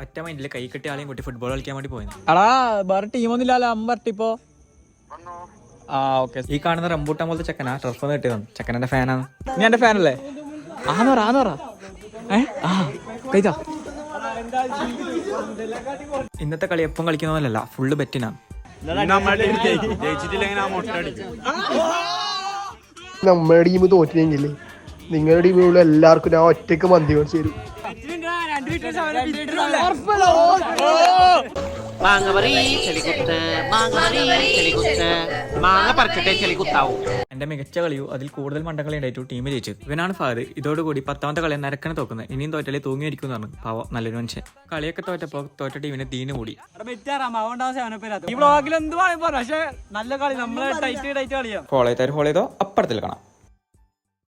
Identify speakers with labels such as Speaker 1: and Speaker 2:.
Speaker 1: ഒറ്റ മൈൻഡില് കൈ കെട്ടി ആളെയും കൂട്ടി ഫുട്ബോൾ കളിക്കാൻ വേണ്ടി പോയത്.
Speaker 2: അടാ വേറെ ടീമൊന്നുമില്ലല്ലോ അമ്പർട്ടിപ്പോ. ആ ഓക്കെ.
Speaker 1: ഈ കാണുന്ന റംബൂട്ടാൻ പോലത്തെ ചെക്കനാ ടർഫ് കിട്ടിയതാണ്. ചെക്കനെ ഫാനാണ്.
Speaker 2: നീ എന്റെ ഫാനല്ലേ? ആന്നോറാ
Speaker 1: ഇന്നത്തെ കളി എപ്പം കളിക്കുന്നതല്ല, ഫുള്ള് ബെറ്റിനാണ്.
Speaker 3: നമ്മുടെ ടീം തോറ്റിനെങ്കിലേ നിങ്ങളുടെ ടീമിലുള്ള എല്ലാവർക്കും ഞാൻ ഒറ്റക്ക് മന്തി മേടിച്ചു തരും.
Speaker 1: എന്റെ മികച്ച കളിയോ അതിൽ കൂടുതൽ മണ്ടകളി ഉണ്ടായിട്ടു ടീം ജയിച്ചു. ഇവനാണ് ഫാദ്. ഇതോടുകൂടി 10ാമത്തെ കളി നരക്കനെ തോക്കുന്നത്. ഇനിയും തോറ്റാലേ തൂങ്ങിയിരിക്കും എന്ന് പറഞ്ഞു. പാവം നല്ലൊരു മനുഷ്യൻ. കളിയൊക്കെ തോറ്റപ്പോ തോറ്റ ടീമിനെ ദീന് കൂടി.
Speaker 2: ഈ വ്ളോഗിൽ എന്ത് പറയും, പക്ഷെ നല്ല കളി, നമ്മള് ടൈറ്റ് കളിയാണ്.
Speaker 1: ഫോളോ ചെയ്തോ അപ്പുറത്തിൽ കാണാം.